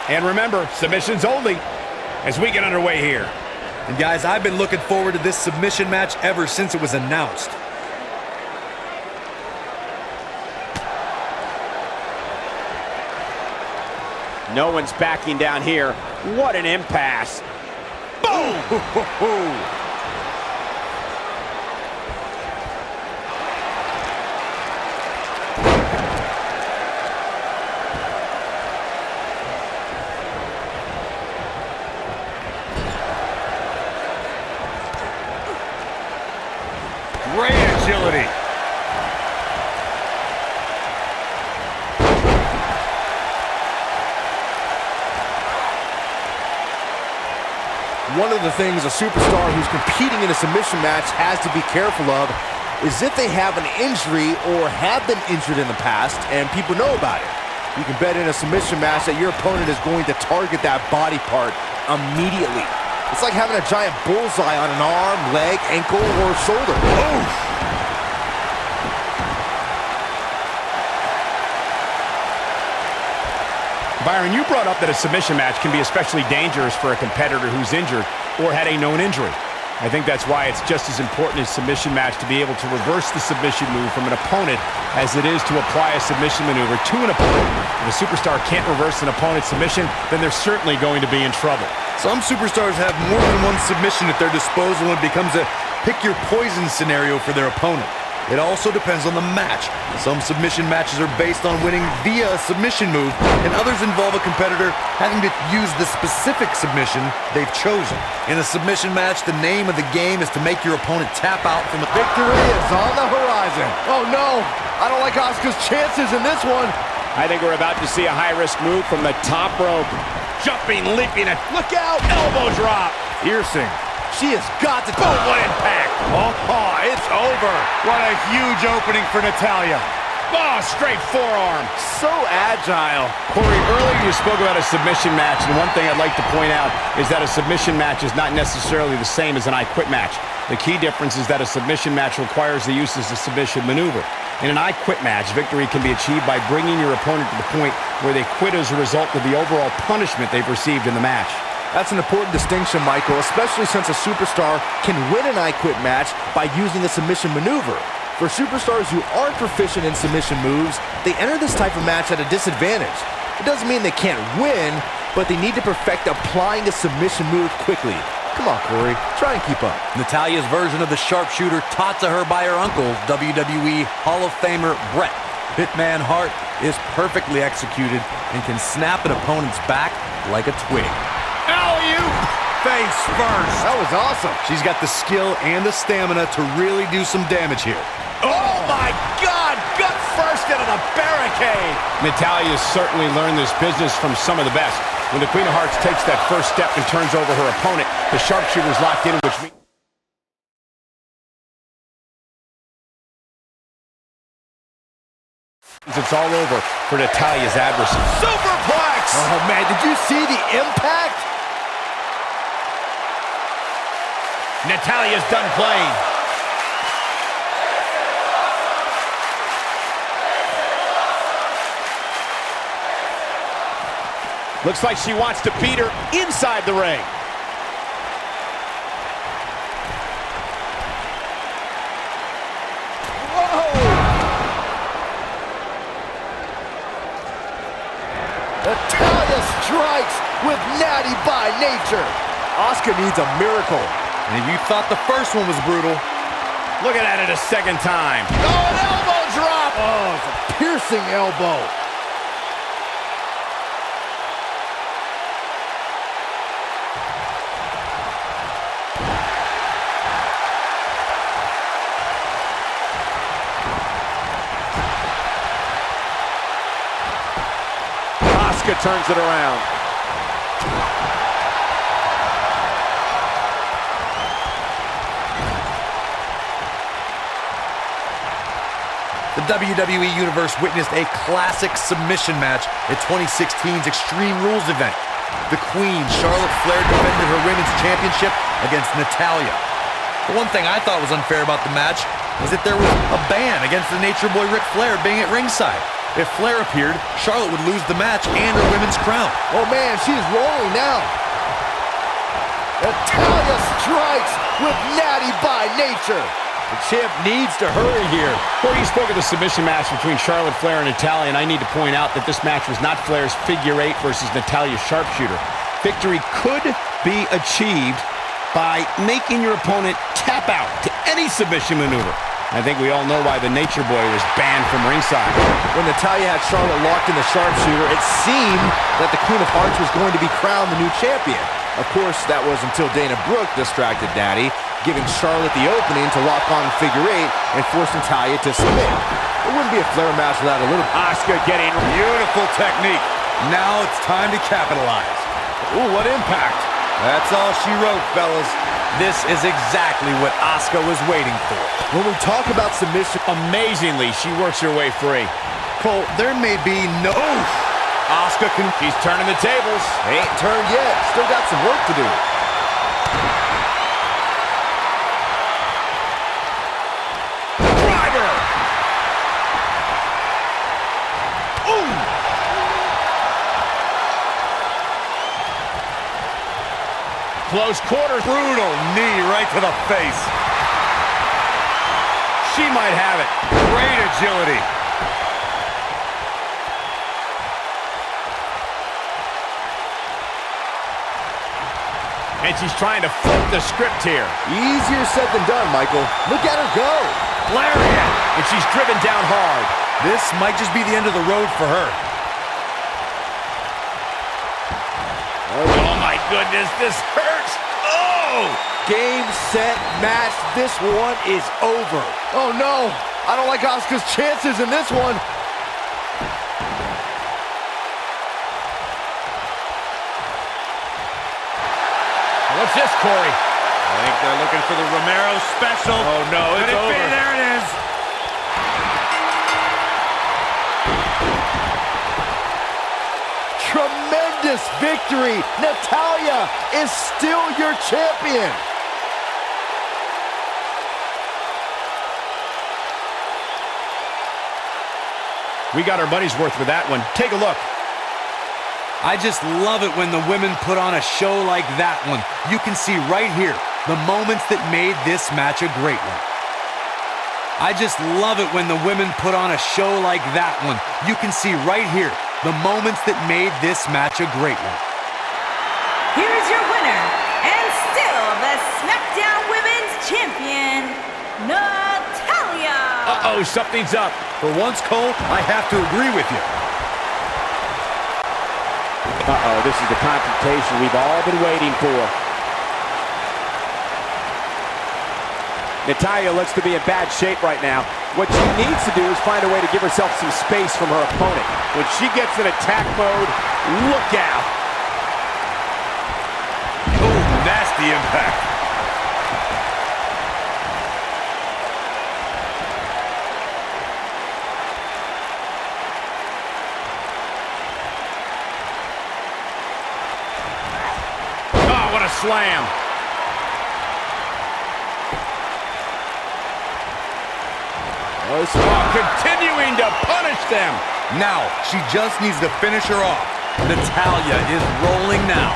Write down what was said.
And remember, submissions only as we get underway here. And guys, I've been looking forward to this submission match ever since it was announced. No one's backing down here. What an impasse. Boom! Great agility. One of the things a superstar who's competing in a submission match has to be careful of is if they have an injury or have been injured in the past and people know about it. You can bet in a submission match that your opponent is going to target that body part immediately. It's like having a giant bullseye on an arm, leg, ankle, or shoulder. Oof. Byron, you brought up that a submission match can be especially dangerous for a competitor who's injured or had a known injury. I think that's why it's just as important in a submission match to be able to reverse the submission move from an opponent as it is to apply a submission maneuver to an opponent. If a superstar can't reverse an opponent's submission, then they're certainly going to be in trouble. Some superstars have more than one submission at their disposal and it becomes a pick-your-poison scenario for their opponent. It also depends on the match. Some submission matches are based on winning via a submission move, and others involve a competitor having to use the specific submission they've chosen. In a submission match, the name of the game is to make your opponent tap out from a... Victory is on the horizon. Oh no, I don't like Auska's chances in this one. I think we're about to see a high-risk move from the top rope. Jumping, leaping, and look out! Elbow drop! Piercing. She has got to... Boom, what impact! Oh, it's over. What a huge opening for Natalia. Oh, straight forearm. So agile. Corey, earlier you spoke about a submission match, and one thing I'd like to point out is that a submission match is not necessarily the same as an I Quit match. The key difference is that a submission match requires the use of the submission maneuver. In an I Quit match, victory can be achieved by bringing your opponent to the point where they quit as a result of the overall punishment they've received in the match. That's an important distinction, Michael, especially since a superstar can win an I Quit match by using a submission maneuver. For superstars who aren't proficient in submission moves, they enter this type of match at a disadvantage. It doesn't mean they can't win, but they need to perfect applying a submission move quickly. Come on, Corey, try and keep up. Natalia's version of the sharpshooter taught to her by her uncle, WWE Hall of Famer Bret Hitman Hart, is perfectly executed and can snap an opponent's back like a twig. Alley-oop! Face first. That was awesome. She's got the skill and the stamina to really do some damage here. Oh my God! Gut first into the barricade! Natalia's certainly learned this business from some of the best. When the Queen of Hearts takes that first step and turns over her opponent, the sharpshooter's locked in, which means it's all over for Natalia's adversary. Superplex! Oh man, did you see the impact? Natalia's done playing. Looks like she wants to beat her inside the ring. Whoa! Natalia strikes with natty by nature. Auska needs a miracle. And if you thought the first one was brutal, Looking at it a second time. Oh, an elbow drop! Oh, it's a piercing elbow. Auska turns it around. the WWE Universe witnessed a classic submission match at 2016's Extreme Rules event. The Queen, Charlotte Flair, defended her Women's Championship against Natalia. The one thing I thought was unfair about the match was that there was a ban against the Nature Boy Ric Flair being at ringside. If Flair appeared, Charlotte would lose the match and her women's crown. Oh man, she's rolling now. Natalia strikes with natty by nature. The champ needs to hurry here. Well, you spoke of the submission match between Charlotte Flair and Natalia, and I need to point out that this match was not Flair's figure eight versus Natalia's sharpshooter. Victory could be achieved by making your opponent tap out to any submission maneuver. I think we all know why the Nature Boy was banned from ringside. When Natalia had Charlotte locked in the sharpshooter, it seemed that the Queen of Hearts was going to be crowned the new champion. Of course, that was until Dana Brooke distracted Natty, giving Charlotte the opening to lock on figure eight and force Natalia to submit. It wouldn't be a Flair match without a little Auska getting Beautiful technique. Now it's time to capitalize. Ooh, what impact. That's all she wrote, fellas. This is exactly what Auska was waiting for. When we talk about submission, Amazingly, she works her way free. Cole, there may be no... Auska can... She's turning the tables. they ain't turned yet. Still got some work to do. Driver! Ooh! Close quarters. Brutal knee right to the face. She might have it. Great agility. And she's trying to flip the script here. Easier said than done, Michael. Look at her go. Lariat! And she's driven down hard. This might just be the end of the road for her. Oh my goodness, this hurts. Oh! Game, set, match. This one is over. Oh no, I don't like Asuka's chances in this one. What's this, Corey? I think they're looking for the Romero special. Oh no, it's over. There it is. Tremendous victory. Natalia is still your champion. We got our money's worth with that one. Take a look. I just love it when the women put on a show like that one. You can see right here the moments that made this match a great one. I just love it when the women put on a show like that one. You can see right here the moments that made this match a great one. Here's your winner, and still the SmackDown Women's Champion, Natalia. Uh-oh, something's up. For once, Cole, I have to agree with you. Uh-oh, this is the confrontation we've all been waiting for. Natalia looks to be in bad shape right now. What she needs to do is find a way to give herself some space from her opponent. When she gets in attack mode, look out. Oh, nasty impact. Oh, what a slam. Oh, Continuing to punish them. Now, she just needs to finish her off. Natalia is rolling now.